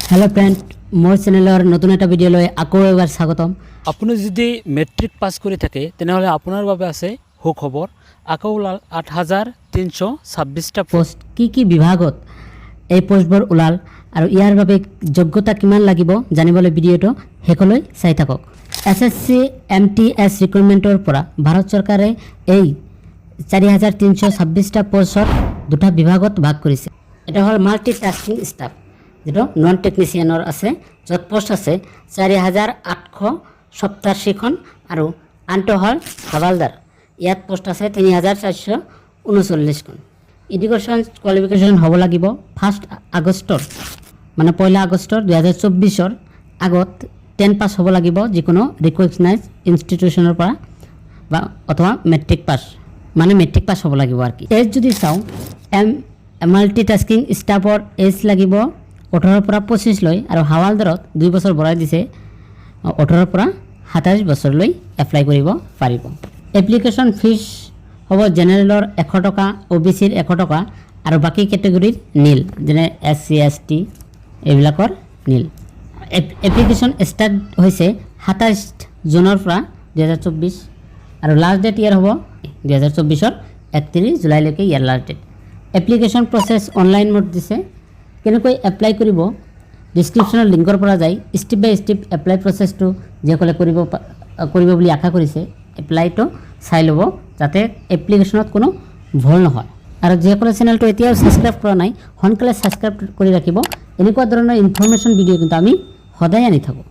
Hello friend मोर चेनेलर नतुन एटा video लय आको एबार स्वागतम। আপুনি যদি মেট্ৰিক পাছ কৰি থাকে তেনেহলে আপোনাৰ বাবে আছে সুখবৰ। আকৌ ওলাল 8326টা পোস্ট কি বিভাগত এই পোস্টবোৰ ওলাল আৰু ইয়াৰ বাবে যোগ্যতা কিমান লাগিব জানিবলৈ ভিডিঅটো হেকলৈ চাই থাকক। এসএসসি এমটিএস ৰিক্ৰুটমেন্টৰ পৰা ভাৰত চৰকাৰে এই 4326টা পোষ্টৰ দুটা বিভাগত ভাগ কৰিছে। এটা হ'ল মাল্টিটাস্কিং ষ্টাফ যেটো নন টেকনিচিয়ানৰ আছে, য'ত পোষ্ট আছে 4887খন আৰু আনটো হ'ল হাৱালদাৰ, ইয়াত পোষ্ট আছে 3439খন। এডুকেশ্যন কোৱালিফিকেশ্যন হ'ব লাগিব 1 আগষ্টৰ মানে 1 আগষ্টৰ 2024ৰ আগত 10 পাছ হ'ব লাগিব যিকোনো ৰিকগনাইজ ইনষ্টিটিউচনৰ পৰা বা অথবা মেট্ৰিক পাছ মানে মেট্ৰিক পাছ হ'ব লাগিব আৰ কি। এজ যদি চাওঁ মাল্টিটাস্কিং ষ্টাফৰ এজ লাগিব 18 পৰা 25 লৈ আৰু হাৱালদাৰত 2 বছৰ বঢ়াই দিছে 18 পৰা 27 বছৰলৈ এপ্লাই কৰিব পাৰিব। এপ্লিকেশ্যন ফিজ হ'ব জেনেৰেলৰ 100 টকা, ওবিচিৰ 100 টকা আৰু বাকি কেটেগৰীৰ নীল যেনে এসসি এসটি এইবিলাকৰ নীল। এপ্লিকেশ্যন ষ্টাৰ্ট হৈছে 27 জুনৰ পৰা 2024 আৰু লাষ্ট ডেট ইয়াৰ হ'ব 2024ৰ 31 জুলাইলৈকে ইয়াৰ লাষ্ট ডেট। এপ্লিকেশ্যন প্ৰচেছ অনলাইন মোড দিছে। কেনেকৈ এপ্লাই কৰিব ডিসক্ৰিপশনৰ লিংকৰ পৰা যাই স্টেপ বাই স্টেপ এপ্লাই প্ৰচেছটো যেকলে কৰিব বুলি আশা কৰিছে এপ্লাইটো চাই ল'ব যাতে এপ্লিকেশ্যনত কোনো ভুল নহয়। আৰু যেকলে চেনেলটো এতিয়াও সাবস্ক্ৰাইব কৰা নাই সোনকালে সাবস্ক্ৰাইব কৰি ৰাখিব। এনেকুৱা ধৰণৰ ইনফৰমেশ্যন ভিডিও কিন্তু আমি সদায় আনি থাকোঁ।